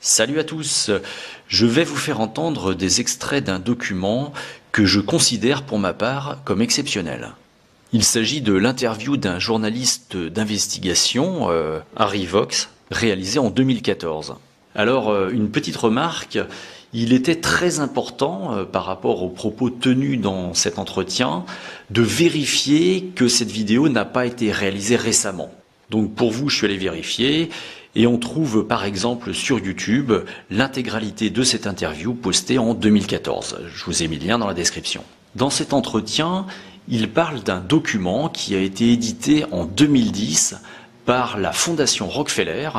Salut à tous, je vais vous faire entendre des extraits d'un document que je considère pour ma part comme exceptionnel. Il s'agit de l'interview d'un journaliste d'investigation, Harry Vox, réalisé en 2014. Alors, une petite remarque, il était très important par rapport aux propos tenus dans cet entretien de vérifier que cette vidéo n'a pas été réalisée récemment. Donc pour vous, je suis allé vérifier et on trouve par exemple sur YouTube l'intégralité de cette interview postée en 2014. Je vous ai mis le lien dans la description. Dans cet entretien, il parle d'un document qui a été édité en 2010 par la Fondation Rockefeller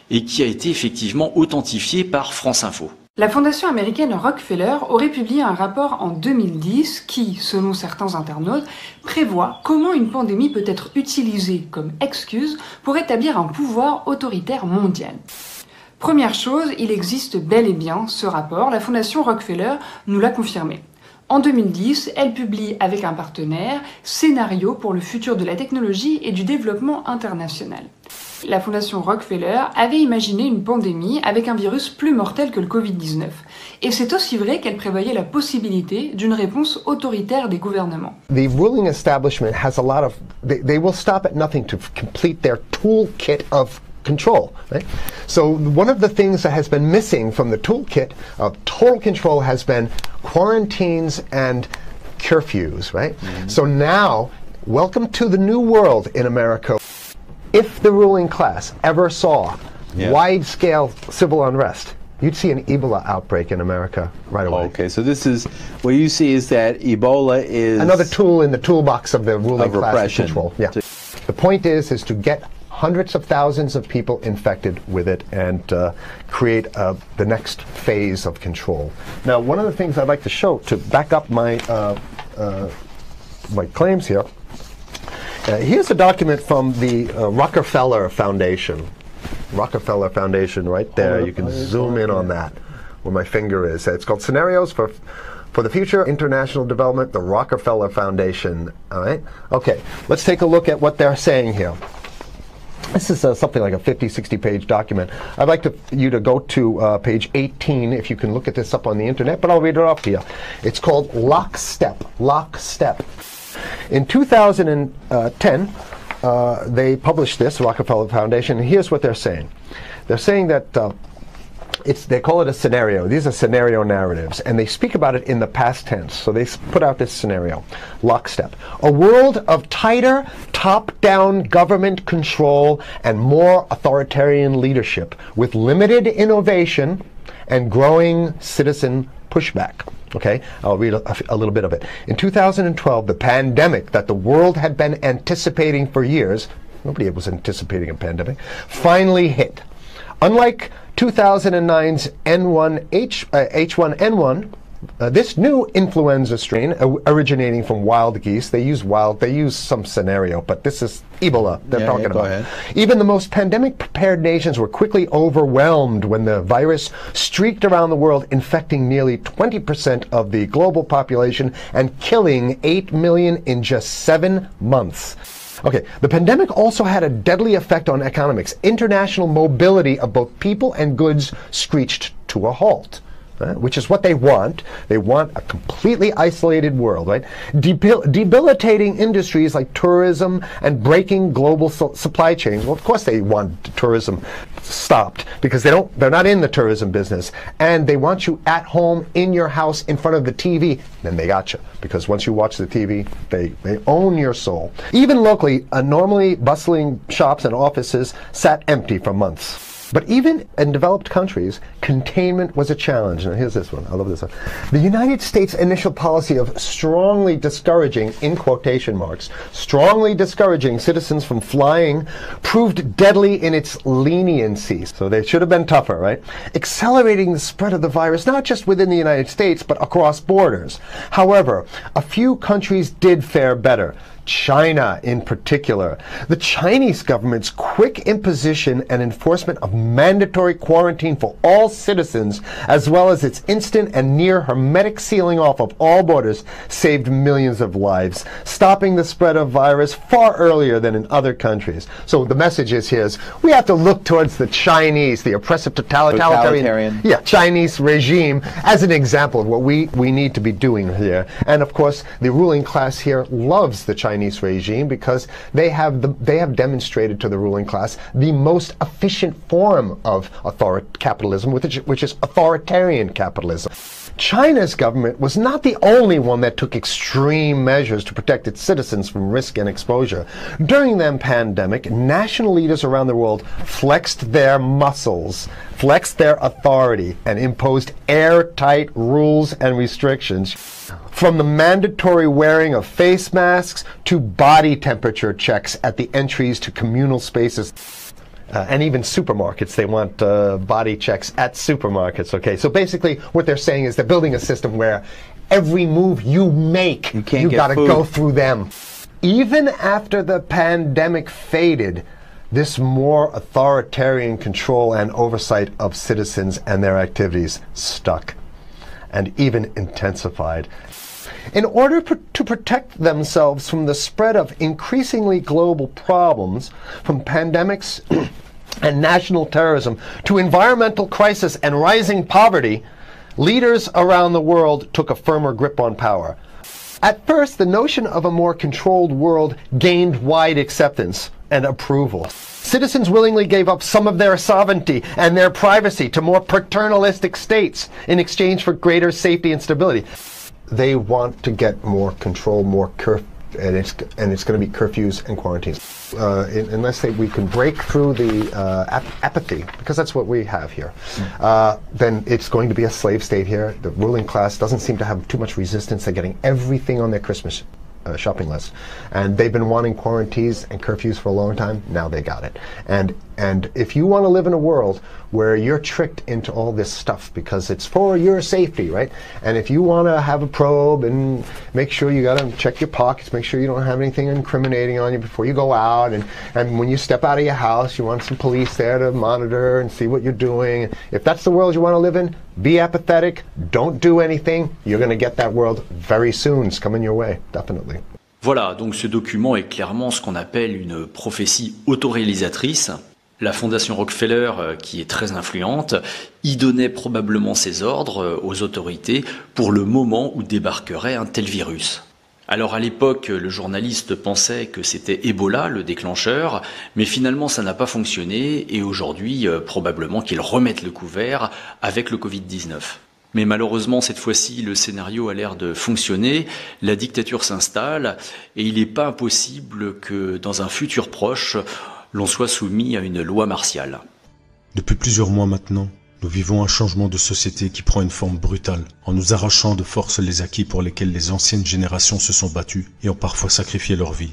et qui a été effectivement authentifié par France Info. La fondation américaine Rockefeller aurait publié un rapport en 2010 qui, selon certains internautes, prévoit comment une pandémie peut être utilisée comme excuse pour établir un pouvoir autoritaire mondial. Première chose, il existe bel et bien ce rapport, la fondation Rockefeller nous l'a confirmé. En 2010, elle publie avec un partenaire Scénario pour le futur de la technologie et du développement international. La fondation Rockefeller avait imaginé une pandémie avec un virus plus mortel que le Covid-19. Et c'est aussi vrai qu'elle prévoyait la possibilité d'une réponse autoritaire des gouvernements. The ruling establishment has a lot of, they will stop at nothing to complete their toolkit of control, right? So one of the things that has been missing from the toolkit of total control has been quarantines and curfews, right? So now, welcome to the new world in America. If the ruling class ever saw wide-scale civil unrest, you'd see an Ebola outbreak in America right away. Okay, so this is, what you see is that Ebola is another tool in the toolbox of the ruling class repression. control. Yeah. The point is to get hundreds of thousands of people infected with it and create the next phase of control. Now, one of the things I'd like to show to back up my my claims here. Here's a document from the Rockefeller Foundation. Rockefeller Foundation, right there. You can zoom in on that, where my finger is. It's called Scenarios for the Future International Development, the Rockefeller Foundation. All right. Okay. Let's take a look at what they're saying here. This is something like a 50, 60-page document. I'd like you to go to page 18, if you can look at this up on the internet, but I'll read it off to you. It's called Lockstep. Lockstep. In 2010, they published this, Rockefeller Foundation, and here's what they're saying. They're saying that they call it a scenario. These are scenario narratives, and they speak about it in the past tense. So they put out this scenario, Lockstep. A world of tighter, top-down government control and more authoritarian leadership with limited innovation and growing citizen pushback. Okay, I'll read a little bit of it. In 2012, the pandemic that the world had been anticipating for years, nobody was anticipating a pandemic, finally hit. Unlike 2009's H1N1, this new influenza strain originating from wild geese, they use some scenario, but this is Ebola they're talking about. Ahead. Even the most pandemic-prepared nations were quickly overwhelmed when the virus streaked around the world, infecting nearly 20% of the global population and killing 8 million in just 7 months. Okay, the pandemic also had a deadly effect on economics. International mobility of both people and goods screeched to a halt. Which is what they want. They want a completely isolated world, right? Debilitating industries like tourism and breaking global supply chains. Well, of course they want tourism stopped because they're not in the tourism business, and they want you at home in your house in front of the TV. Then they got you, because once you watch the TV, they own your soul. Even locally, normally bustling shops and offices sat empty for months. But even in developed countries, containment was a challenge. Now here's this one. I love this one. The United States' initial policy of strongly discouraging, in quotation marks, strongly discouraging citizens from flying proved deadly in its leniency. So they should have been tougher, right? Accelerating the spread of the virus, not just within the United States, but across borders. However, a few countries did fare better. China in particular. The Chinese government's quick imposition and enforcement of mandatory quarantine for all citizens, as well as its instant and near hermetic sealing off of all borders, saved millions of lives, stopping the spread of virus far earlier than in other countries. So the message is here is we have to look towards the Chinese, the oppressive totalitarian. Chinese regime as an example of what we need to be doing here. And of course, the ruling class here loves the Chinese regime because they have demonstrated to the ruling class the most efficient form of capitalism, which is authoritarian capitalism. China's government was not the only one that took extreme measures to protect its citizens from risk and exposure. During the pandemic, national leaders around the world flexed their muscles, flexed their authority, and imposed airtight rules and restrictions. From the mandatory wearing of face masks to body temperature checks at the entries to communal spaces. And even supermarkets, they want body checks at supermarkets, okay? So basically what they're saying is they're building a system where every move you make, you gotta go through them. Even after the pandemic faded, this more authoritarian control and oversight of citizens and their activities stuck and even intensified. In order to protect themselves from the spread of increasingly global problems, from pandemics and national terrorism to environmental crisis and rising poverty, leaders around the world took a firmer grip on power. At first, the notion of a more controlled world gained wide acceptance and approval. Citizens willingly gave up some of their sovereignty and their privacy to more paternalistic states in exchange for greater safety and stability. They want to get more control, more and it's going to be curfews and quarantines. Unless we can break through the apathy, because that's what we have here, then it's going to be a slave state here. The ruling class doesn't seem to have too much resistance. They're getting everything on their Christmas shopping list, and they've been wanting quarantines and curfews for a long time. Now they got it. And if you want to live in a world where you're tricked into all this stuff because it's for your safety, right? And if you want to have a probe and make sure you got to check your pockets, make sure you don't have anything incriminating on you before you go out, and when you step out of your house, you want some police there to monitor and see what you're doing. If that's the world you want to live in, be apathetic, don't do anything. You're going to get that world very soon. It's coming your way, definitely. Voilà, donc ce document est clairement ce qu'on appelle une prophétie autoréalisatrice. La fondation Rockefeller, qui est très influente, y donnait probablement ses ordres aux autorités pour le moment où débarquerait un tel virus. Alors à l'époque, le journaliste pensait que c'était Ebola, le déclencheur, mais finalement ça n'a pas fonctionné et aujourd'hui, probablement qu'ils remettent le couvert avec le Covid-19. Mais malheureusement, cette fois-ci, le scénario a l'air de fonctionner, la dictature s'installe et il n'est pas impossible que dans un futur proche, l'on soit soumis à une loi martiale. Depuis plusieurs mois maintenant, nous vivons un changement de société qui prend une forme brutale, en nous arrachant de force les acquis pour lesquels les anciennes générations se sont battues et ont parfois sacrifié leur vie.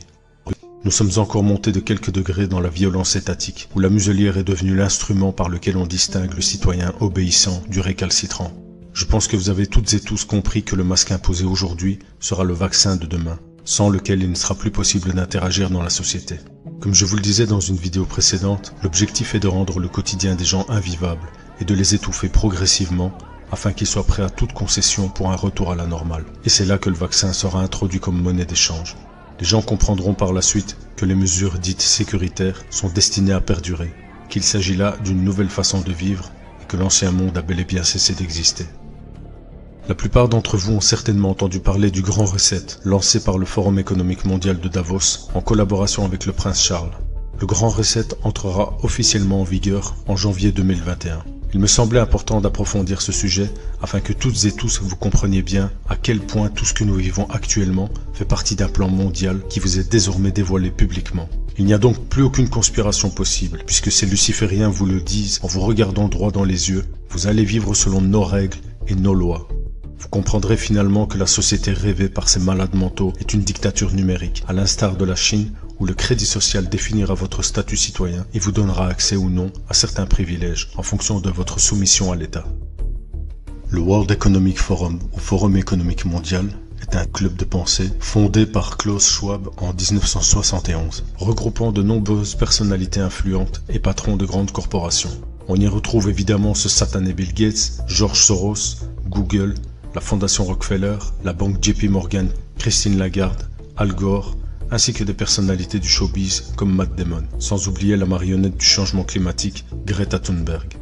Nous sommes encore montés de quelques degrés dans la violence étatique, où la muselière est devenue l'instrument par lequel on distingue le citoyen obéissant du récalcitrant. Je pense que vous avez toutes et tous compris que le masque imposé aujourd'hui sera le vaccin de demain, sans lequel il ne sera plus possible d'interagir dans la société. Comme je vous le disais dans une vidéo précédente, l'objectif est de rendre le quotidien des gens invivable et de les étouffer progressivement afin qu'ils soient prêts à toute concession pour un retour à la normale. Et c'est là que le vaccin sera introduit comme monnaie d'échange. Les gens comprendront par la suite que les mesures dites sécuritaires sont destinées à perdurer, qu'il s'agit là d'une nouvelle façon de vivre et que l'ancien monde a bel et bien cessé d'exister. La plupart d'entre vous ont certainement entendu parler du Grand Reset, lancé par le Forum économique mondial de Davos, en collaboration avec le prince Charles. Le Grand Reset entrera officiellement en vigueur en janvier 2021. Il me semblait important d'approfondir ce sujet afin que toutes et tous vous compreniez bien à quel point tout ce que nous vivons actuellement fait partie d'un plan mondial qui vous est désormais dévoilé publiquement. Il n'y a donc plus aucune conspiration possible, puisque ces lucifériens vous le disent en vous regardant droit dans les yeux. Vous allez vivre selon nos règles et nos lois. Vous comprendrez finalement que la société rêvée par ces malades mentaux est une dictature numérique, à l'instar de la Chine, où le crédit social définira votre statut citoyen et vous donnera accès ou non à certains privilèges en fonction de votre soumission à l'État. Le World Economic Forum, ou Forum économique mondial, est un club de pensée fondé par Klaus Schwab en 1971, regroupant de nombreuses personnalités influentes et patrons de grandes corporations. On y retrouve évidemment ce satané Bill Gates, George Soros, Google, la Fondation Rockefeller, la banque JP Morgan, Christine Lagarde, Al Gore, ainsi que des personnalités du showbiz comme Matt Damon, sans oublier la marionnette du changement climatique, Greta Thunberg.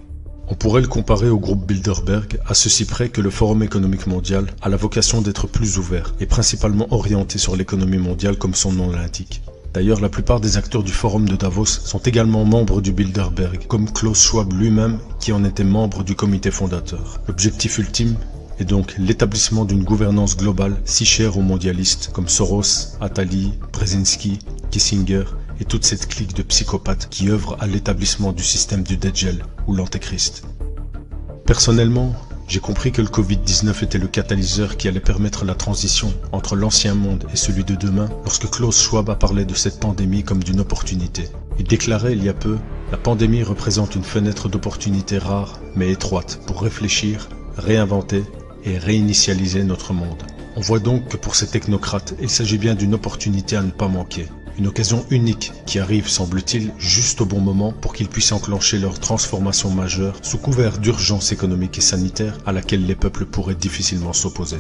On pourrait le comparer au groupe Bilderberg, à ceci près que le Forum économique mondial a la vocation d'être plus ouvert et principalement orienté sur l'économie mondiale comme son nom l'indique. D'ailleurs, la plupart des acteurs du Forum de Davos sont également membres du Bilderberg, comme Klaus Schwab lui-même qui en était membre du comité fondateur. L'objectif ultime est donc l'établissement d'une gouvernance globale si chère aux mondialistes comme Soros, Attali, Brzezinski, Kissinger et toute cette clique de psychopathes qui œuvrent à l'établissement du système du Dajjal ou l'Antéchrist. Personnellement, j'ai compris que le Covid-19 était le catalyseur qui allait permettre la transition entre l'ancien monde et celui de demain lorsque Klaus Schwab a parlé de cette pandémie comme d'une opportunité. Il déclarait il y a peu « La pandémie représente une fenêtre d'opportunité rare mais étroite pour réfléchir, réinventer et réinitialiser notre monde. » On voit donc que pour ces technocrates, il s'agit bien d'une opportunité à ne pas manquer. Une occasion unique qui arrive, semble-t-il, juste au bon moment pour qu'ils puissent enclencher leur transformation majeure sous couvert d'urgence économique et sanitaire à laquelle les peuples pourraient difficilement s'opposer.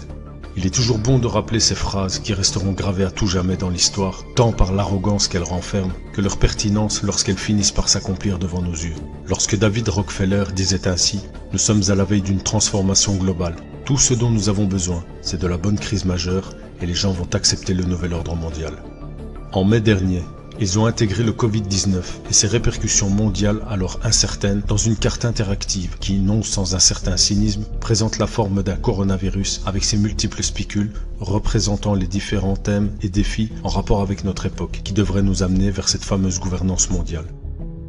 Il est toujours bon de rappeler ces phrases qui resteront gravées à tout jamais dans l'histoire, tant par l'arrogance qu'elles renferment que leur pertinence lorsqu'elles finissent par s'accomplir devant nos yeux. Lorsque David Rockefeller disait ainsi « Nous sommes à la veille d'une transformation globale. Tout ce dont nous avons besoin, c'est de la bonne crise majeure et les gens vont accepter le nouvel ordre mondial. » En mai dernier, ils ont intégré le Covid-19 et ses répercussions mondiales alors incertaines dans une carte interactive qui, non sans un certain cynisme, présente la forme d'un coronavirus avec ses multiples spicules représentant les différents thèmes et défis en rapport avec notre époque qui devraient nous amener vers cette fameuse gouvernance mondiale.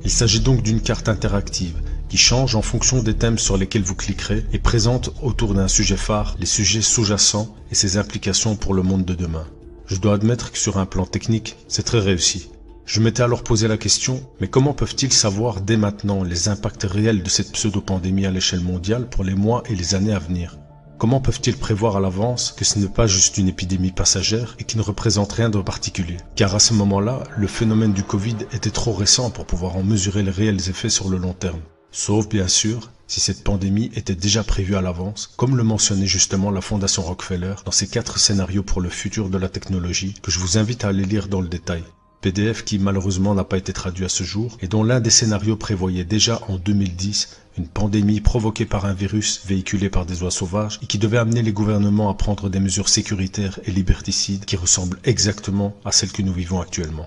Il s'agit donc d'une carte interactive qui change en fonction des thèmes sur lesquels vous cliquerez et présente autour d'un sujet phare les sujets sous-jacents et ses implications pour le monde de demain. Je dois admettre que sur un plan technique, c'est très réussi. Je m'étais alors posé la question, mais comment peuvent-ils savoir dès maintenant les impacts réels de cette pseudo-pandémie à l'échelle mondiale pour les mois et les années à venir? Comment peuvent-ils prévoir à l'avance que ce n'est pas juste une épidémie passagère et qui ne représente rien de particulier? Car à ce moment-là, le phénomène du Covid était trop récent pour pouvoir en mesurer les réels effets sur le long terme. Sauf bien sûr, si cette pandémie était déjà prévue à l'avance, comme le mentionnait justement la Fondation Rockefeller dans ses 4 scénarios pour le futur de la technologie, que je vous invite à aller lire dans le détail. PDF qui malheureusement n'a pas été traduit à ce jour, et dont l'un des scénarios prévoyait déjà en 2010 une pandémie provoquée par un virus véhiculé par des oies sauvages, et qui devait amener les gouvernements à prendre des mesures sécuritaires et liberticides qui ressemblent exactement à celles que nous vivons actuellement.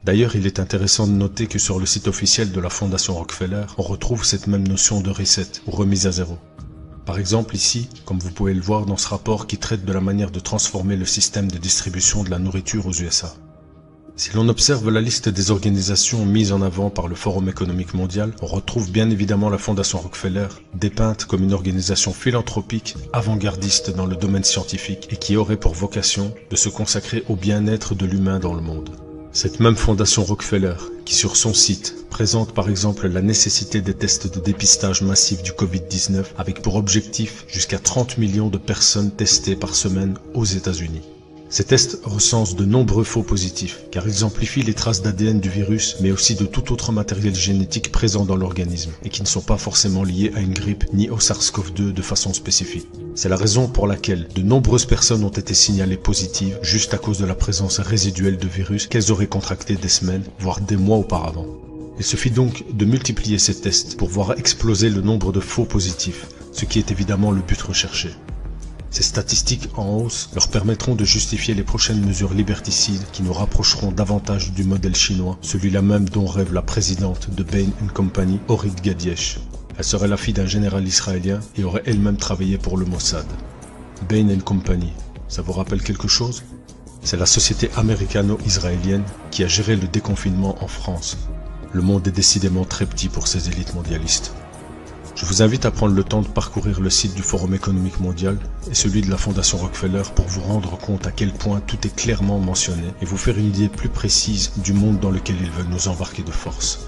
D'ailleurs, il est intéressant de noter que sur le site officiel de la Fondation Rockefeller, on retrouve cette même notion de reset ou remise à zéro. Par exemple ici, comme vous pouvez le voir dans ce rapport qui traite de la manière de transformer le système de distribution de la nourriture aux USA. Si l'on observe la liste des organisations mises en avant par le Forum économique mondial, on retrouve bien évidemment la Fondation Rockefeller, dépeinte comme une organisation philanthropique, avant-gardiste dans le domaine scientifique et qui aurait pour vocation de se consacrer au bien-être de l'humain dans le monde. Cette même Fondation Rockefeller, qui sur son site présente par exemple la nécessité des tests de dépistage massif du Covid-19 avec pour objectif jusqu'à 30 millions de personnes testées par semaine aux États-Unis. Ces tests recensent de nombreux faux positifs, car ils amplifient les traces d'ADN du virus, mais aussi de tout autre matériel génétique présent dans l'organisme, et qui ne sont pas forcément liés à une grippe ni au SARS-CoV-2 de façon spécifique. C'est la raison pour laquelle de nombreuses personnes ont été signalées positives, juste à cause de la présence résiduelle de virus qu'elles auraient contracté des semaines, voire des mois auparavant. Il suffit donc de multiplier ces tests pour voir exploser le nombre de faux positifs, ce qui est évidemment le but recherché. Ces statistiques en hausse leur permettront de justifier les prochaines mesures liberticides qui nous rapprocheront davantage du modèle chinois, celui-là même dont rêve la présidente de Bain & Company, Orit Gadiech. Elle serait la fille d'un général israélien et aurait elle-même travaillé pour le Mossad. Bain & Company, ça vous rappelle quelque chose? C'est la société américano-israélienne qui a géré le déconfinement en France. Le monde est décidément très petit pour ces élites mondialistes. Je vous invite à prendre le temps de parcourir le site du Forum économique mondial et celui de la Fondation Rockefeller pour vous rendre compte à quel point tout est clairement mentionné et vous faire une idée plus précise du monde dans lequel ils veulent nous embarquer de force.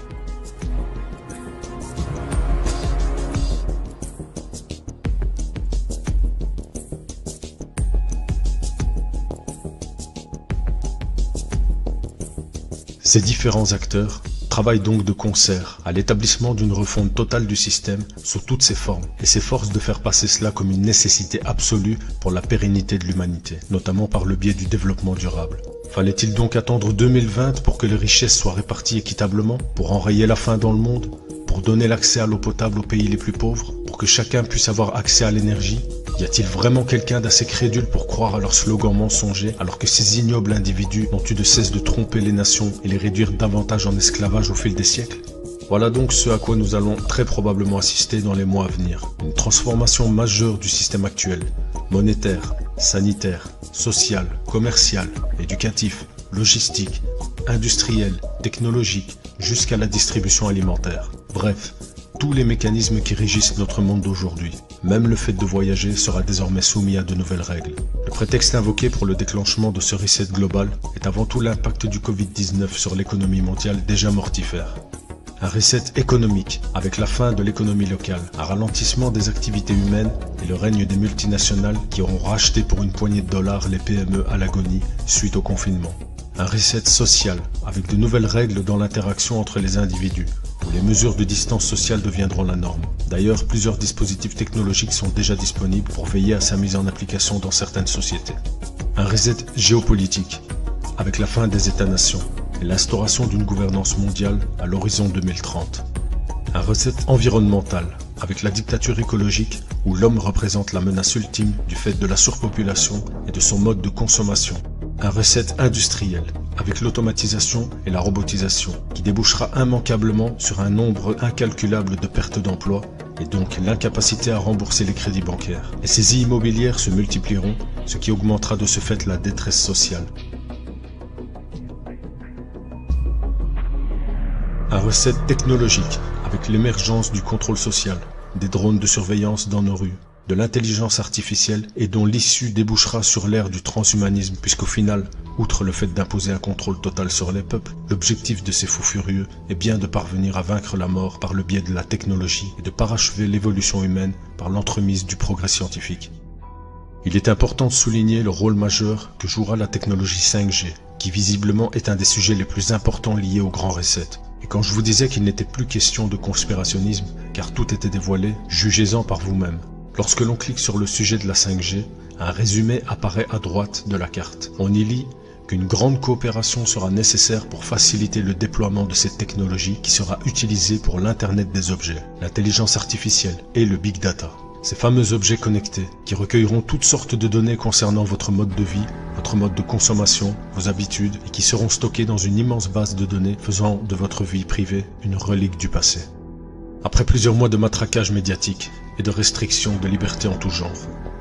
Ces différents acteurs travaillent donc de concert à l'établissement d'une refonte totale du système sous toutes ses formes et s'efforcent de faire passer cela comme une nécessité absolue pour la pérennité de l'humanité, notamment par le biais du développement durable. Fallait-il donc attendre 2020 pour que les richesses soient réparties équitablement, pour enrayer la faim dans le monde, pour donner l'accès à l'eau potable aux pays les plus pauvres, pour que chacun puisse avoir accès à l'énergie? Y a-t-il vraiment quelqu'un d'assez crédule pour croire à leurs slogans mensongers alors que ces ignobles individus n'ont eu de cesse de tromper les nations et les réduire davantage en esclavage au fil des siècles? Voilà donc ce à quoi nous allons très probablement assister dans les mois à venir. Une transformation majeure du système actuel, monétaire, sanitaire, social, commercial, éducatif, logistique, industriel, technologique, jusqu'à la distribution alimentaire. Bref, tous les mécanismes qui régissent notre monde d'aujourd'hui. Même le fait de voyager sera désormais soumis à de nouvelles règles. Le prétexte invoqué pour le déclenchement de ce reset global est avant tout l'impact du Covid-19 sur l'économie mondiale déjà mortifère. Un reset économique, avec la fin de l'économie locale, un ralentissement des activités humaines et le règne des multinationales qui auront racheté pour une poignée de dollars les PME à l'agonie suite au confinement. Un reset social, avec de nouvelles règles dans l'interaction entre les individus, où les mesures de distance sociale deviendront la norme. D'ailleurs, plusieurs dispositifs technologiques sont déjà disponibles pour veiller à sa mise en application dans certaines sociétés. Un reset géopolitique, avec la fin des États-nations et l'instauration d'une gouvernance mondiale à l'horizon 2030. Un reset environnemental, avec la dictature écologique où l'homme représente la menace ultime du fait de la surpopulation et de son mode de consommation. Un reset industriel, avec l'automatisation et la robotisation, qui débouchera immanquablement sur un nombre incalculable de pertes d'emplois et donc l'incapacité à rembourser les crédits bancaires. Les saisies immobilières se multiplieront, ce qui augmentera de ce fait la détresse sociale. Un reset technologique, avec l'émergence du contrôle social, des drones de surveillance dans nos rues, de l'intelligence artificielle et dont l'issue débouchera sur l'ère du transhumanisme puisqu'au final, outre le fait d'imposer un contrôle total sur les peuples, l'objectif de ces fous furieux est bien de parvenir à vaincre la mort par le biais de la technologie et de parachever l'évolution humaine par l'entremise du progrès scientifique. Il est important de souligner le rôle majeur que jouera la technologie 5G, qui visiblement est un des sujets les plus importants liés au grand reset. Et quand je vous disais qu'il n'était plus question de conspirationnisme, car tout était dévoilé, jugez-en par vous-même. Lorsque l'on clique sur le sujet de la 5G, un résumé apparaît à droite de la carte. On y lit qu'une grande coopération sera nécessaire pour faciliter le déploiement de cette technologie qui sera utilisée pour l'Internet des objets, l'intelligence artificielle et le big data. Ces fameux objets connectés qui recueilleront toutes sortes de données concernant votre mode de vie, votre mode de consommation, vos habitudes et qui seront stockés dans une immense base de données faisant de votre vie privée une relique du passé. Après plusieurs mois de matraquage médiatique et de restrictions de liberté en tout genre,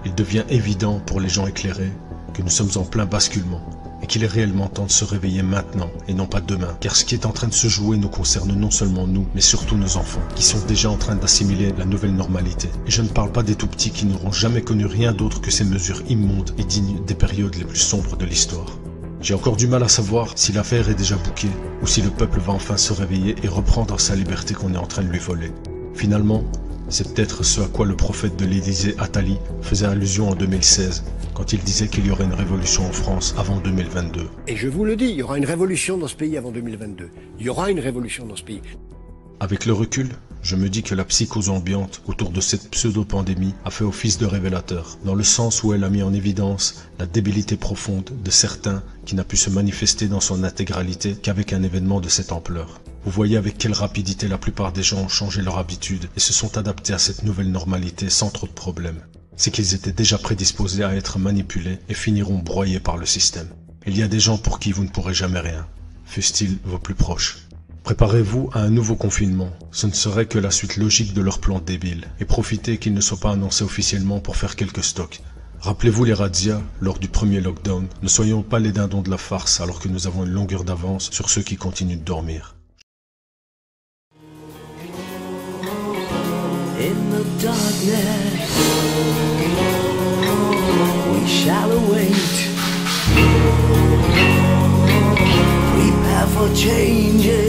il devient évident pour les gens éclairés que nous sommes en plein basculement et qu'il est réellement temps de se réveiller maintenant et non pas demain, car ce qui est en train de se jouer nous concerne non seulement nous, mais surtout nos enfants, qui sont déjà en train d'assimiler la nouvelle normalité. Et je ne parle pas des tout-petits qui n'auront jamais connu rien d'autre que ces mesures immondes et dignes des périodes les plus sombres de l'histoire. J'ai encore du mal à savoir si l'affaire est déjà bouquée, ou si le peuple va enfin se réveiller et reprendre sa liberté qu'on est en train de lui voler. Finalement, c'est peut-être ce à quoi le prophète de l'Élysée Attali faisait allusion en 2016, quand il disait qu'il y aurait une révolution en France avant 2022. Et je vous le dis, il y aura une révolution dans ce pays avant 2022. Il y aura une révolution dans ce pays. Avec le recul, je me dis que la psychose ambiante autour de cette pseudo-pandémie a fait office de révélateur, dans le sens où elle a mis en évidence la débilité profonde de certains qui n'a pu se manifester dans son intégralité qu'avec un événement de cette ampleur. Vous voyez avec quelle rapidité la plupart des gens ont changé leur habitude et se sont adaptés à cette nouvelle normalité sans trop de problèmes. C'est qu'ils étaient déjà prédisposés à être manipulés et finiront broyés par le système. Il y a des gens pour qui vous ne pourrez jamais rien, fussent-ils vos plus proches. Préparez-vous à un nouveau confinement, ce ne serait que la suite logique de leur plan débile, et profitez qu'il ne soit pas annoncé officiellement pour faire quelques stocks. Rappelez-vous les razzias lors du premier lockdown, ne soyons pas les dindons de la farce alors que nous avons une longueur d'avance sur ceux qui continuent de dormir. In the darkness, we shall await. Prepare for changes.